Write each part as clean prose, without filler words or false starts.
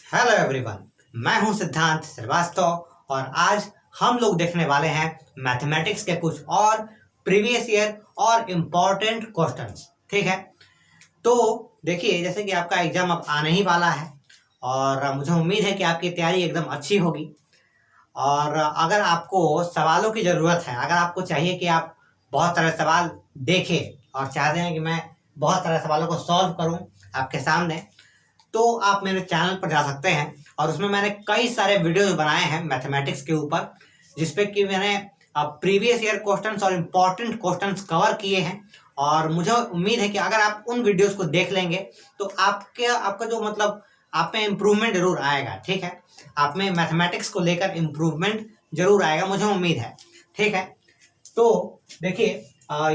Hello everyone, मैं हूं सिद्धांत श्रीवास्तव और आज हम लोग देखने वाले हैं मैथमेटिक्स के कुछ और प्रीवियस ईयर और इम्पोर्टेंट क्वेश्चंस। ठीक है, तो देखिए जैसे कि आपका एग्जाम अब आने ही वाला है और मुझे उम्मीद है कि आपकी तैयारी एकदम अच्छी होगी। और अगर आपको सवालों की ज़रूरत है, अगर आपको चाहिए कि आप बहुत सारे सवाल देखें और चाहते हैं कि मैं बहुत सारे सवालों को सॉल्व करूं आपके सामने, तो आप मेरे चैनल पर जा सकते हैं और उसमें मैंने कई सारे वीडियोस बनाए हैं मैथमेटिक्स के ऊपर, जिसपे कि मैंने प्रीवियस ईयर क्वेश्चंस और इम्पोर्टेंट क्वेश्चंस कवर किए हैं। और मुझे उम्मीद है कि अगर आप उन वीडियोस को देख लेंगे तो आपका जो मतलब आप में इम्प्रूवमेंट जरूर आएगा। ठीक है, आप में मैथमेटिक्स को लेकर इम्प्रूवमेंट जरूर आएगा, मुझे उम्मीद है। ठीक है, तो देखिए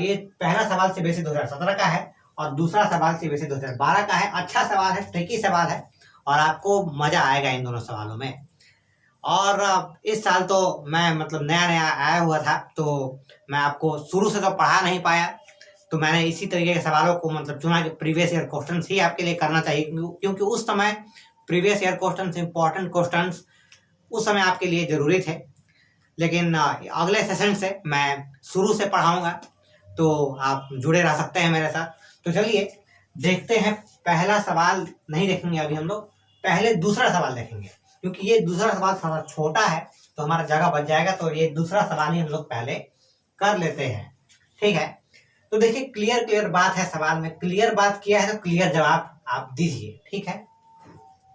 ये पहला सवाल सीबीएसई 2017 का है और दूसरा सवाल सीबीएसई 2012 का है। अच्छा सवाल है, ट्रिकी सवाल है और आपको मजा आएगा इन दोनों सवालों में। और इस साल तो मैं मतलब नया नया आया हुआ था, तो मैं आपको शुरू से तो पढ़ा नहीं पाया, तो मैंने इसी तरीके के सवालों को मतलब चुना कि प्रीवियस ईयर क्वेश्चन ही आपके लिए करना चाहिए, क्योंकि उस समय previous year question important question उस समय आपके लिए जरूरी थे। लेकिन अगले सेशन से मैं शुरू से पढ़ाऊंगा, तो आप जुड़े रह सकते हैं मेरे साथ। तो चलिए देखते हैं, पहला सवाल नहीं देखेंगे अभी हम लोग, पहले दूसरा सवाल देखेंगे, क्योंकि ये दूसरा सवाल थोड़ा छोटा है तो हमारा जगह बच जाएगा। तो ये दूसरा सवाल ही हम लोग पहले कर लेते हैं। ठीक है, तो देखिए क्लियर बात है, सवाल में क्लियर बात किया है तो क्लियर जवाब आप दीजिए। ठीक है,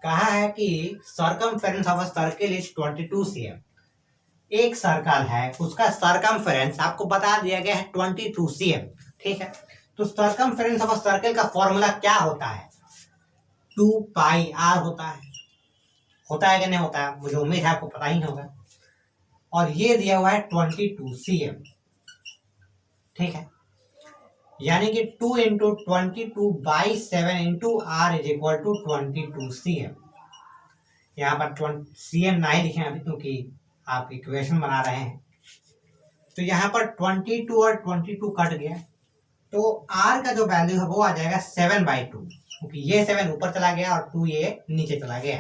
कहा है कि circumference of a circle is 22 cm। एक सर्कल है, उसका सर्कमफेरेंस आपको बता दिया गया है 22 cm। ठीक है, तो सर्कमफेरेंस ऑफ अ सर्कल का फॉर्मूला क्या होता है? 2 पाई आर होता है कि नहीं होता है? मुझे उम्मीद है आपको पता ही होगा। और ये दिया हुआ है 22 cm। ठीक है, यानी कि 2 into 22/7 into R is equal to 22 cm। यहाँ पर cm नहीं लिखे अभी, क्योंकि आप इक्वेशन बना रहे हैं। तो यहाँ पर 22 और 22 कट गया, तो r का जो वैल्यू है वो आ जाएगा 7/2, क्योंकि ये 7 ऊपर चला गया और 2 ये नीचे चला गया।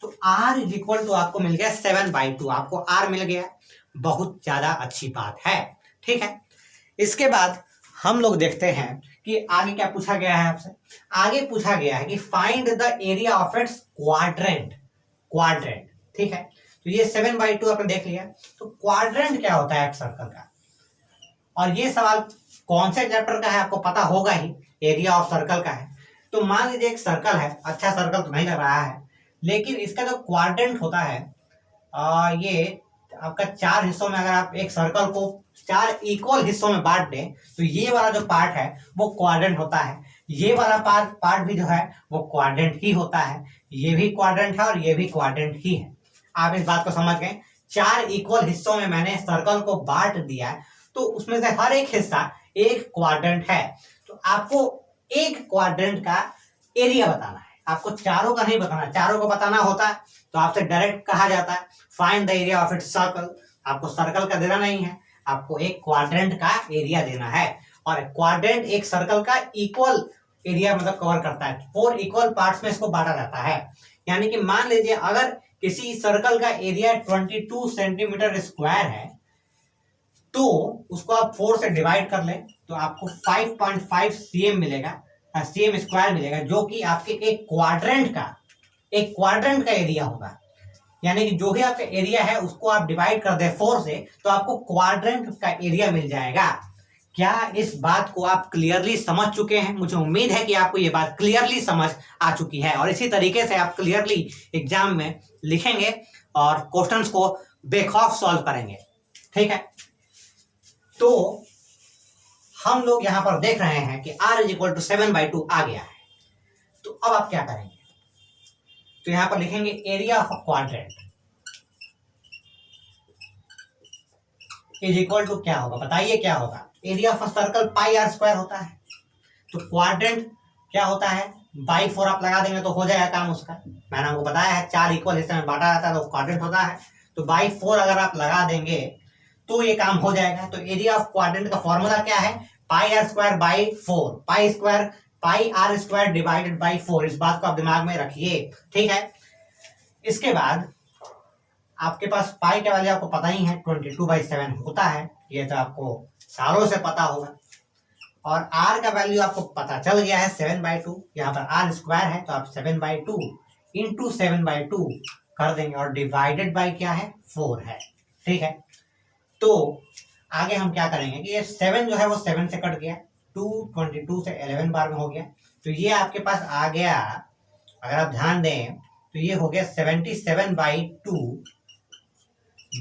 तो r इज इक्वल टू आपको मिल गया 7/2, आपको r मिल गया, बहुत ज्यादा अच्छी बात है। ठीक है, इसके बाद हम लोग देखते हैं कि आगे क्या पूछा गया है आपसे। आगे पूछा गया है कि find the area of its quadrant. ठीक है, तो ये 7/2 आपने देख लिया। तो क्वाड्रेंट क्या होता है एक सर्कल का, और ये सवाल कौन से चैप्टर का है आपको पता होगा ही, एरिया ऑफ सर्कल का है। तो मान लीजिए एक सर्कल है, अच्छा सर्कल तो नहीं लग रहा है, लेकिन इसका जो क्वाड्रेंट होता है ये आपका 4 हिस्सों में, अगर आप एक सर्कल को 4 इक्वल हिस्सों में बांट दें तो ये वाला जो पार्ट है वो क्वाड्रेंट होता है। ये वाला पार्ट भी जो है वो क्वाड्रेंट ही होता है। ये भी क्वाड्रेंट है और ये भी क्वाड्रेंट ही है। आप इस बात को समझ गए। 4 इक्वल हिस्सों में मैंने सर्कल को बांट दिया है, तो उसमें से हर एक हिस्सा एक क्वाड्रेंट है। तो आपको एक क्वाड्रेंट का एरिया बताना है, आपको चारों का नहीं बताना। चारों को बताना होता है तो आपसे डायरेक्ट कहा जाता है find the area of it's circle. आपको सर्कल का देना नहीं है, आपको एक क्वाड्रेंट का एरिया देना है। और क्वाड्रेंट एक सर्कल का इक्वल एरिया मतलब कवर करता है। 4 इक्वल पार्ट्स में इसको बांटा जाता है। यानी कि मान लीजिए अगर किसी सर्कल का एरिया 22 सेंटीमीटर स्क्वायर है, तो उसको आप 4 से डिवाइड कर लें तो आपको 5.5 cm मिलेगा, cm स्क्वायर मिलेगा, जो कि आपके एक क्वाड्रेंट का एरिया होगा। यानी कि जो भी आपका एरिया है उसको आप डिवाइड कर दे 4 से, तो आपको क्वाड्रेंट का एरिया मिल जाएगा। क्या इस बात को आप क्लियरली समझ चुके हैं? मुझे उम्मीद है कि आपको ये बात क्लियरली समझ आ चुकी है और इसी तरीके से आप क्लियरली एग्जाम में लिखेंगे और क्वेश्चंस को बेखौफ सॉल्व करेंगे। ठीक है, तो हम लोग यहां पर देख रहे हैं कि r इज इक्वल टू 7/2 आ गया है। तो अब आप क्या करेंगे? तो यहां पर लिखेंगे area of a quadrant is equal to क्या होगा, बताइए क्या होगा? Area of a circle pi r square होता है। तो क्वाड्रेंट क्या होता है? बाई 4 आप लगा देंगे तो हो जाएगा काम उसका। मैंने आपको बताया है 4 इक्वल हिस्से में बांटा जाता है तो क्वाड्रेंट होता है। तो बाई 4 अगर आप लगा देंगे तो ये काम हो जाएगा। तो एरिया ऑफ क्वाड्रेंट का फॉर्मूला क्या है? पाई r square by 4, pi r square divided by 4। इस बात को आप दिमाग में रखिए। ठीक है, इसके बाद आपके पास पाई का वैल्यू आपको पता ही है 22/7 होता है, ये तो आपको सालों से पता होगा। और r का वैल्यू आपको पता चल गया है 7/2, यहाँ पर r स्क्वायर है तो आप 7/2 इंटू 7/2 कर देंगे और डिवाइडेड बाई क्या है 4 है। ठीक है, तो आगे हम क्या करेंगे कि ये 7 जो है वो 7 से कट गया, 2 22 से 11 बार में हो गया, तो ये आपके पास आ गया, अगर आप ध्यान दें तो ये हो गया 77/2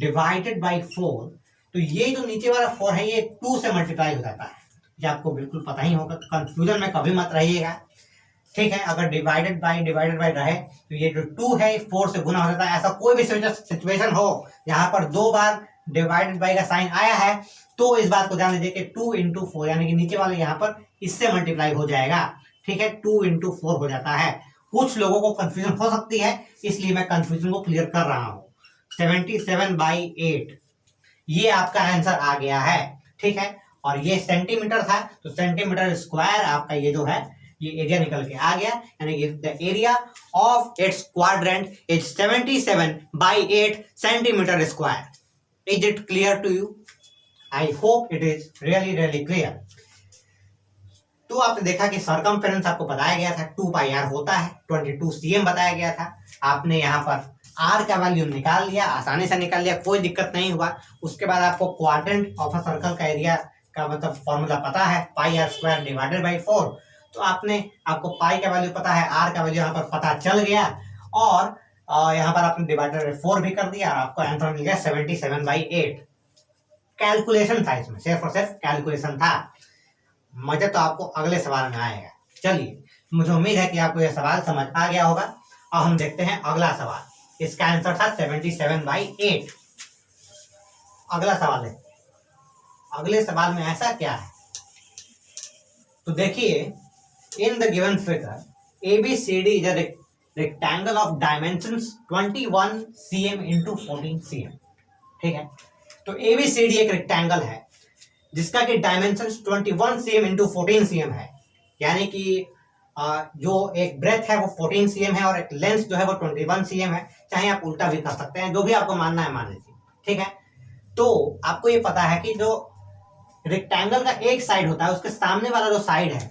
डिवाइडेड बाई 4। तो ये जो नीचे वाला 4 है ये 2 से मल्टीप्लाई हो जाता है, ये आपको बिल्कुल पता ही होगा, कंफ्यूजन में कभी मत रहिएगा। ठीक है, अगर डिवाइडेड बाई रहे तो ये जो 2 है 4 से गुना हो जाता है। ऐसा कोई भी सिचुएशन हो यहाँ पर 2 बार डिवाइडेड बाई का साइन आया है तो इस बात को ध्यान दीजिए कि 2 इंटू 4 यानी कि नीचे वाले यहाँ पर इससे मल्टीप्लाई हो जाएगा। ठीक है, 2 इंटू 4 हो जाता है। कुछ लोगों को कंफ्यूजन हो सकती है, इसलिए मैं कंफ्यूजन को क्लियर कर रहा हूँ। 77/8 ये आपका आंसर आ गया है। ठीक है, और ये सेंटीमीटर था तो सेंटीमीटर स्क्वायर आपका ये जो है ये एरिया निकल के आ गया, यानी कि the area of its quadrant is 77/8 centimetre square. Is it clear to you? I hope it is really clear. तो आपने देखा कि सरकमफेरेंस आपको बताया गया था 2πr होता है, 22 cm बताया गया था। आपने यहाँ पर r का वैल्यू निकाल लिया, आसानी से निकाल लिया, कोई दिक्कत नहीं हुआ। उसके बाद आपको क्वाड्रेंट ऑफ अ सर्कल का एरिया का मतलब फॉर्मूला पता है, πr² डिवाइडेड बाई 4। तो आपको पाई का वैल्यू पता है, r का वैल्यू यहाँ पर पता चल गया और यहाँ पर आपने डिवाइडेड बाई 4 भी कर दिया और आपको आंसर मिल गया 77/8। कैलकुलेशन था इसमें, सिर्फ और सिर्फ कैलकुलेशन था। मजा तो आपको अगले सवाल में आएगा। चलिए, मुझे उम्मीद है कि आपको यह सवाल समझ आ गया होगा। अब हम देखते हैं अगला सवाल। इसका आंसर था 77/8। अगला सवाल है, अगले सवाल में ऐसा क्या है तो देखिए, in the given figure ABCD is a rectangle of dimensions 21 cm into 14 cm। ठीक है, तो ABCD एक रेक्टेंगल है जिसका कि डायमेंशन 21 cm इंटू 14 cm है, यानी कि जो एक ब्रेथ है वो 14 cm है और एक लेंथ जो है वो 21 cm है। चाहे आप उल्टा भी कर सकते हैं, जो भी आपको मानना है मान लीजिए। ठीक है, तो आपको ये पता है कि जो रेक्टेंगल का एक साइड होता है उसके सामने वाला जो साइड है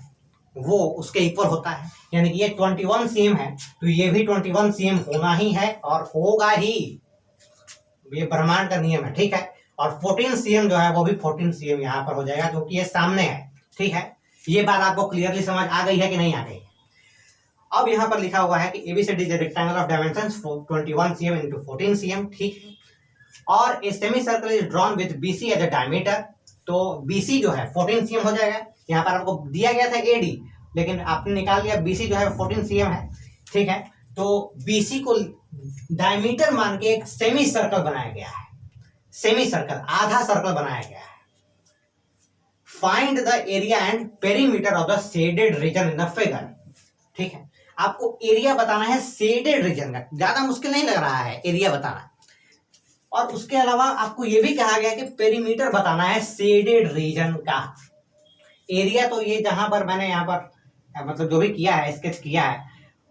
वो उसके इक्वल होता है, यानी कि ये 21 cm है तो ये भी 21 cm होना ही है और होगा ही, ये ब्रह्मांड का नियम है। ठीक है, और 14 cm जो है वो भी 14 cm यहाँ पर हो जाएगा क्योंकि ये सामने है। ठीक है, ये बात आपको क्लियरली समझ आ गई है कि नहीं आ गई? अब यहाँ पर लिखा हुआ है कि ABCD is a rectangle of dimensions 21 cm into 14 cm। ठीक है, और a semi circle is drawn with BC as a diameter. तो BC जो है 14 cm हो जाएगा। यहाँ पर आपको दिया गया था AD, लेकिन आपने निकाल लिया BC जो है 14 cm है। ठीक है, तो BC को डायमीटर मान के एक सेमी सर्कल बनाया गया है, सेमी सर्कल आधा सर्कल बनाया गया है। Find the area and perimeter of the shaded region in the figure. ठीक है, आपको एरिया बताना है शेडेड रीजन का, ज्यादा मुश्किल नहीं लग रहा है एरिया बताना। और उसके अलावा आपको यह भी कहा गया कि पेरीमीटर बताना है शेडेड रीजन का। एरिया तो ये जहां पर मैंने यहाँ पर मतलब जो भी किया है, स्केच किया है,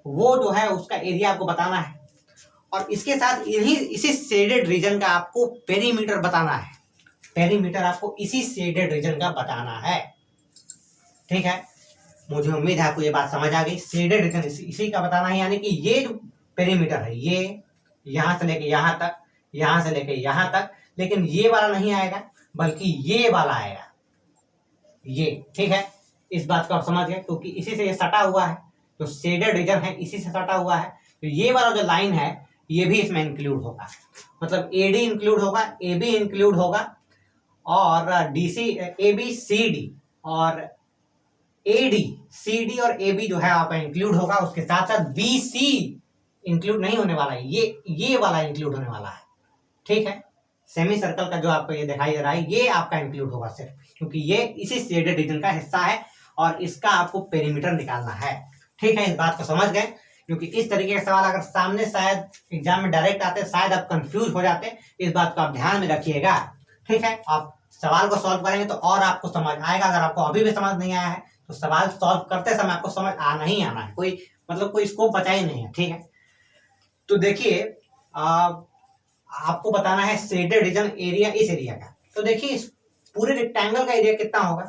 वो जो है उसका एरिया आपको बताना है और इसके साथ इसी शेडेड रीजन का आपको पेरीमीटर बताना है। पेरीमीटर आपको इसी शेडेड रीजन का बताना है। ठीक है, मुझे उम्मीद है आपको ये बात समझ आ गई। शेडेड रीजन इसी का बताना है, यानी कि ये जो पेरीमीटर है ये यहां से लेके यहां तक, यहां से लेके यहां तक, लेकिन ये वाला नहीं आएगा बल्कि ये वाला आएगा, ये। ठीक है, इस बात को आप समझ गए क्योंकि इसी से ये सटा हुआ है, तो शेडेड रीजन है इसी से सटा हुआ है। तो ये वाला जो लाइन है ये भी इसमें इंक्लूड होगा, मतलब AD इंक्लूड होगा, AB इंक्लूड होगा और ABCD और CD और AB जो है आपका इंक्लूड होगा। उसके साथ साथ BC इंक्लूड नहीं होने वाला है, ये वाला इंक्लूड होने वाला है। ठीक है, सेमी सर्कल का जो आपको ये दिखाई दे रहा है ये आपका इंक्लूड होगा सिर्फ, क्योंकि ये इसी शेडेड रीजन का हिस्सा है और इसका आपको पेरीमीटर निकालना है। ठीक है, इस बात को समझ गए, क्योंकि इस तरीके के सवाल अगर सामने शायद एग्जाम में डायरेक्ट आते शायद आप कंफ्यूज हो जाते, इस बात को आप ध्यान में रखिएगा। ठीक है, आप सवाल को सॉल्व करेंगे तो और आपको समझ आएगा। अगर आपको अभी भी समझ नहीं आया है तो सवाल सॉल्व करते समय आपको समझ आना ही आना है, कोई स्कोप बचा ही नहीं है। ठीक है, तो देखिए आपको बताना है शेडेड रीजन एरिया इस एरिया का। तो देखिए इस पूरे रेक्टेंगल का एरिया कितना होगा।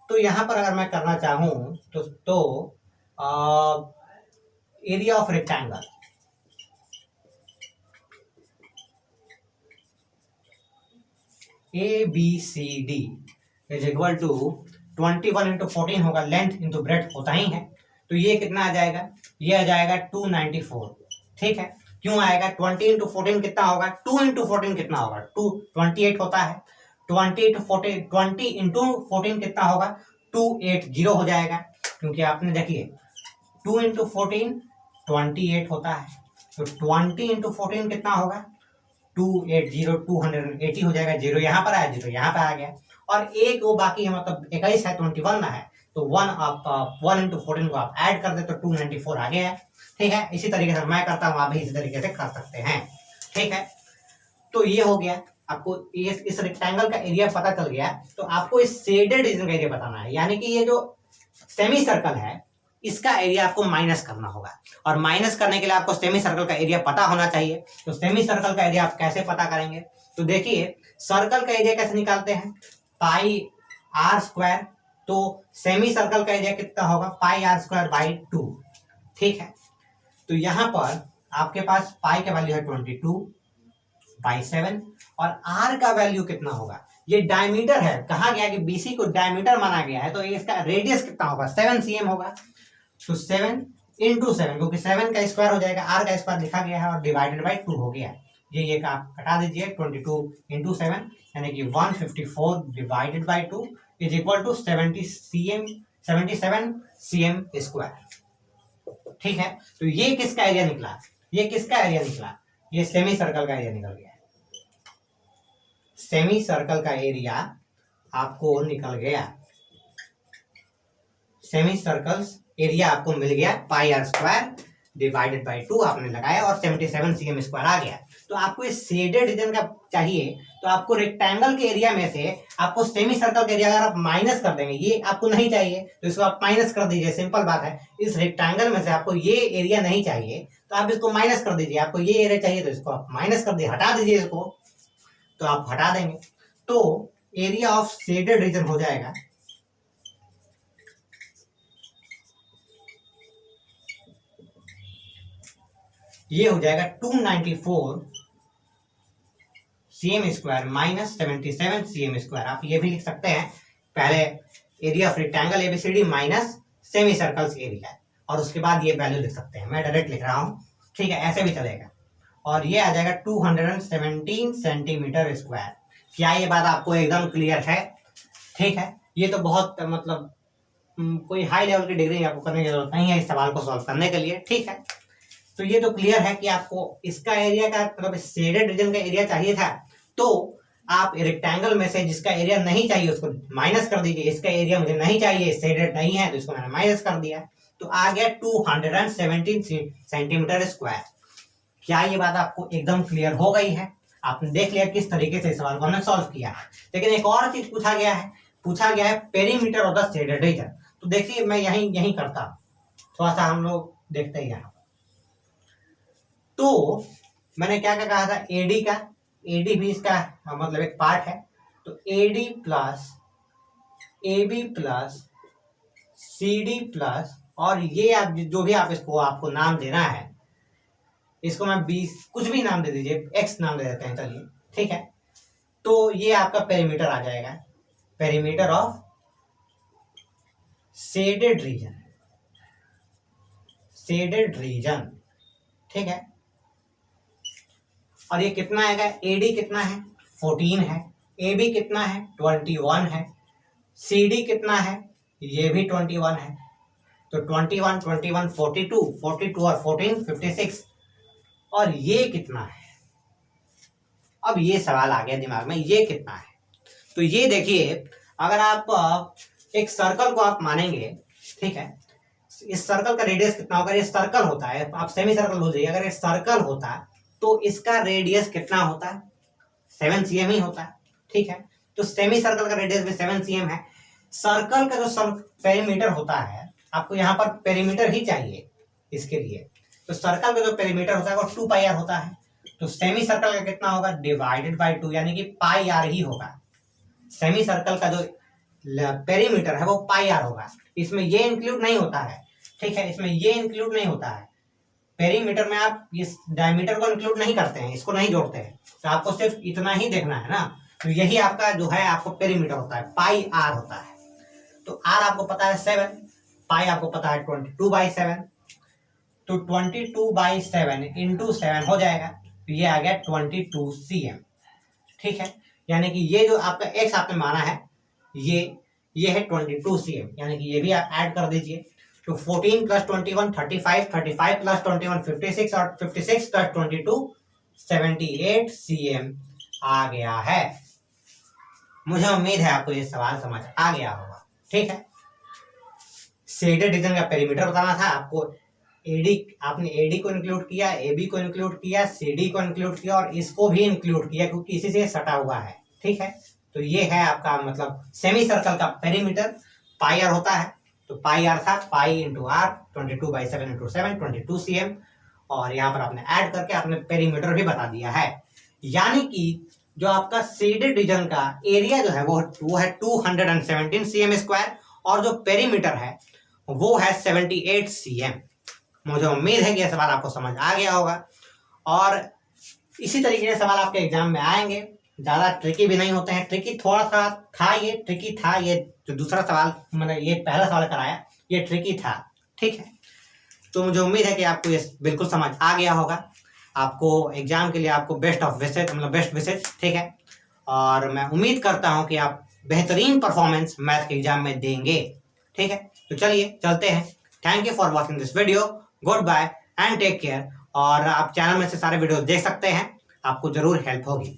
तो यहाँ पर अगर मैं करना चाहूँ तो area of rectangle ABCD is equal to 21 into 14 होगा, लेंथ इंटू ब्रेथ होता ही है। तो ये कितना आ जाएगा, ये आ जाएगा 294। ठीक है, क्यों आएगा, 20 इंटू 14 कितना होगा, 2 इंटू 14 कितना होगा, 28 होता है। 20 इंटू 14 कितना होगा, 280 हो जाएगा, क्योंकि आपने देखिए 2 इंटू 14 28 होता है। तो 20 इंटू 14 कितना होगा, 280 हो जाएगा। जीरो यहाँ पर आया, जीरो यहाँ पर आ गया, और एक वो बाकी है, मतलब 21 है, 21 ना है, तो 1 इंटू 14 को आप ऐड कर दे तो 294 आ गया है। ठीक है, इसी तरीके से मैं करता हूँ, आप भी इसी तरीके से कर सकते हैं। ठीक है, तो ये हो गया, आपको इस रेक्टेंगल का एरिया पता चल गया। तो आपको इस शेडेड रीजन का एरिया बताना है, यानी कि ये जो सेमी सर्कल है इसका एरिया आपको माइनस करना होगा, और माइनस करने के लिए आपको सेमी सर्कल का एरिया पता होना चाहिए। तो सेमी सर्कल का एरिया आप कैसे पता करेंगे, तो देखिए सर्कल का एरिया कैसे निकालते हैं, पाई आर स्क्वायर। तो सेमी सर्कल का एरिया कितना होगा, पाई आर स्क्वायर बाई 2। ठीक है, तो यहां पर आपके पास पाई का वैल्यू है 22/7 और आर का वैल्यू कितना होगा, ये डायमीटर है, कहा गया कि बीसी को डायमीटर माना गया है, तो इसका रेडियस कितना होगा, 7 cm होगा। तो 7 इंटू 7, क्योंकि 7 का स्क्वायर हो जाएगा, आर का स्क्वायर लिखा गया है, और डिवाइडेड बाई 2 हो गया। ये आप हटा दीजिए, 22 इंटू 7 यानी कि 154 divided by 2 is equal to 77 cm square. ठीक है, तो ये किसका एरिया निकला, ये किसका एरिया निकला, ये सेमी सर्कल का एरिया निकल गया। सेमी सर्कल का एरिया आपको निकल गया, सेमी सर्कल्स एरिया आपको मिल गया, पाई आर स्क्वायर डिवाइडेड बाई 2 आपने लगाया और 77 cm स्क्वायर आ गया। तो आपको इस शेडेड रीजन का चाहिए, तो आपको रेक्टेंगल के एरिया में से आपको सेमी सर्कल का एरिया अगर आप माइनस कर देंगे, ये आपको नहीं चाहिए तो इसको आप माइनस कर दीजिए, सिंपल बात है। इस रेक्टेंगल में से आपको ये एरिया नहीं चाहिए तो आप इसको माइनस कर दीजिए, आपको ये एरिया चाहिए तो इसको आप माइनस कर दीजिए, हटा दीजिए इसको, तो आप हटा देंगे तो एरिया ऑफ शेडेड रीजन हो जाएगा ये हो जाएगा 294 cm square minus 77 cm square. आप ये भी लिख सकते हैं, पहले area of rectangle ABCD minus semi circles area, और उसके बाद ये वैल्यू लिख सकते हैं, मैं डायरेक्ट लिख रहा हूं। ठीक है, ऐसे भी चलेगा, और ये आ जाएगा 217 सेंटीमीटर स्क्वायर। क्या ये बात आपको एकदम क्लियर है? ठीक है, ये तो बहुत मतलब कोई हाई लेवल की डिग्री आपको करने की जरूरत नहीं है इस सवाल को सॉल्व करने के लिए। ठीक है, तो ये तो क्लियर है कि आपको इसका एरिया का मतलब शेडेड रीजन का एरिया चाहिए था, तो आप रेक्टेंगल में से जिसका एरिया नहीं चाहिए उसको माइनस कर दीजिए। इसका एरिया मुझे नहीं चाहिए, शेडेड नहीं है, तो इसको मैंने माइनस कर दिया, तो आ गया 217 सेंटीमीटर स्क्वायर। क्या ये बात आपको एकदम क्लियर हो गई है? आपने देख लिया किस तरीके से इस सवाल को हमने सॉल्व किया है। लेकिन एक और चीज पूछा गया है perimeter of the shaded region. तो देखिए मैं यही करता हूं, थोड़ा सा हम लोग देखते हैं यहाँ। तो मैंने क्या क्या कहा था, एडी का, एडी भी इसका मतलब एक पार्ट है, तो AD plus AB plus CD plus, और ये आप जो भी आप इसको आपको नाम देना है, इसको मैं 20 कुछ भी नाम दे दीजिए, एक्स नाम दे देते हैं, चलिए ठीक है। तो ये आपका पेरीमीटर आ जाएगा, perimeter of shaded region, shaded region. ठीक है, और ये कितना आएगा, एडी कितना है 14 है, एबी कितना है 21 है, सीडी कितना है ये भी 21 है, तो 21 21 42 42 और 14 56, और ये कितना है। अब ये सवाल आ गया दिमाग में, ये कितना है। तो ये देखिए, अगर आप एक सर्कल को आप मानेंगे, ठीक है, इस सर्कल का रेडियस कितना होगा, ये सर्कल होता है, आप सेमी सर्कल हो जाइए, अगर ये सर्कल होता तो इसका रेडियस कितना होता है, 7 cm ही होता है। ठीक है, तो सेमी सर्कल का रेडियस भी 7 cm है। सर्कल का जो पेरीमीटर होता है, आपको यहाँ पर पेरीमीटर ही चाहिए इसके लिए, तो सर्कल का जो पेरीमीटर होता है वो 2 पाई आर होता है। तो सेमी सर्कल का कितना होगा, डिवाइडेड बाई 2 यानी कि पाई आर ही होगा। सेमी सर्कल का जो पेरीमीटर है वो पाई आर होगा। इसमें ये इंक्लूड नहीं होता है, ठीक है, इसमें ये इंक्लूड नहीं होता है। पेरीमीटर में आप इस डायमीटर को इंक्लूड नहीं करते हैं, इसको नहीं जोड़ते हैं, तो आपको सिर्फ इतना ही देखना है ना। तो यही आपका जो है आपको पेरीमीटर होता है, पाई आर होता है। तो आर आपको पता है 7, पाई आपको पता है 22/7, तो 22/7 इंटू 7 हो जाएगा, तो ये आ गया 22 cm, ठीक है। यानी कि ये जो आपका एक्स आपने माना है ये है 22 cm, यानी कि ये भी आप ऐड कर दीजिए। तो 14 + 21 35, 35 + 21 56 और 56 + 22 78 cm आ गया है। मुझे उम्मीद है आपको ये सवाल समझ आ गया होगा, ठीक है। शेडेड रीजन का पेरीमीटर बताना था आपको। आपने एडी को इंक्लूड किया, एबी को इंक्लूड किया, सीडी को इंक्लूड किया और इसको भी इंक्लूड किया क्योंकि इसी से सटा हुआ है, ठीक है। तो ये है आपका मतलब सेमी सर्कल का पेरीमीटर, पाई आर होता है। तो पाई आर था pi into r, 22/7 into 7 22 cm, और यहाँ पर आपने ऐड करके आपने पेरीमीटर भी बता दिया है। यानी कि जो आपका शेडेड रीजन का एरिया जो है वो है 217 cm², और जो पेरीमीटर है वो है 78 cm। मुझे उम्मीद है कि यह सवाल आपको समझ आ गया होगा, और इसी तरीके के सवाल आपके एग्जाम में आएंगे। ज़्यादा ट्रिकी भी नहीं होते हैं, ट्रिकी थोड़ा सा था, ये ट्रिकी था, ये जो दूसरा सवाल मैंने ये पहला सवाल कराया ये ट्रिकी था, ठीक है। तो मुझे उम्मीद है कि आपको ये बिल्कुल समझ आ गया होगा। आपको एग्जाम के लिए आपको बेस्ट ऑफ विशेज मतलब बेस्ट विशेज, ठीक है। और मैं उम्मीद करता हूँ कि आप बेहतरीन परफॉर्मेंस मैथ के एग्जाम में देंगे, ठीक है। तो चलिए चलते हैं। Thank you for watching this video, good bye and take care. और आप चैनल में से सारे वीडियोस देख सकते हैं, आपको जरूर हेल्प होगी।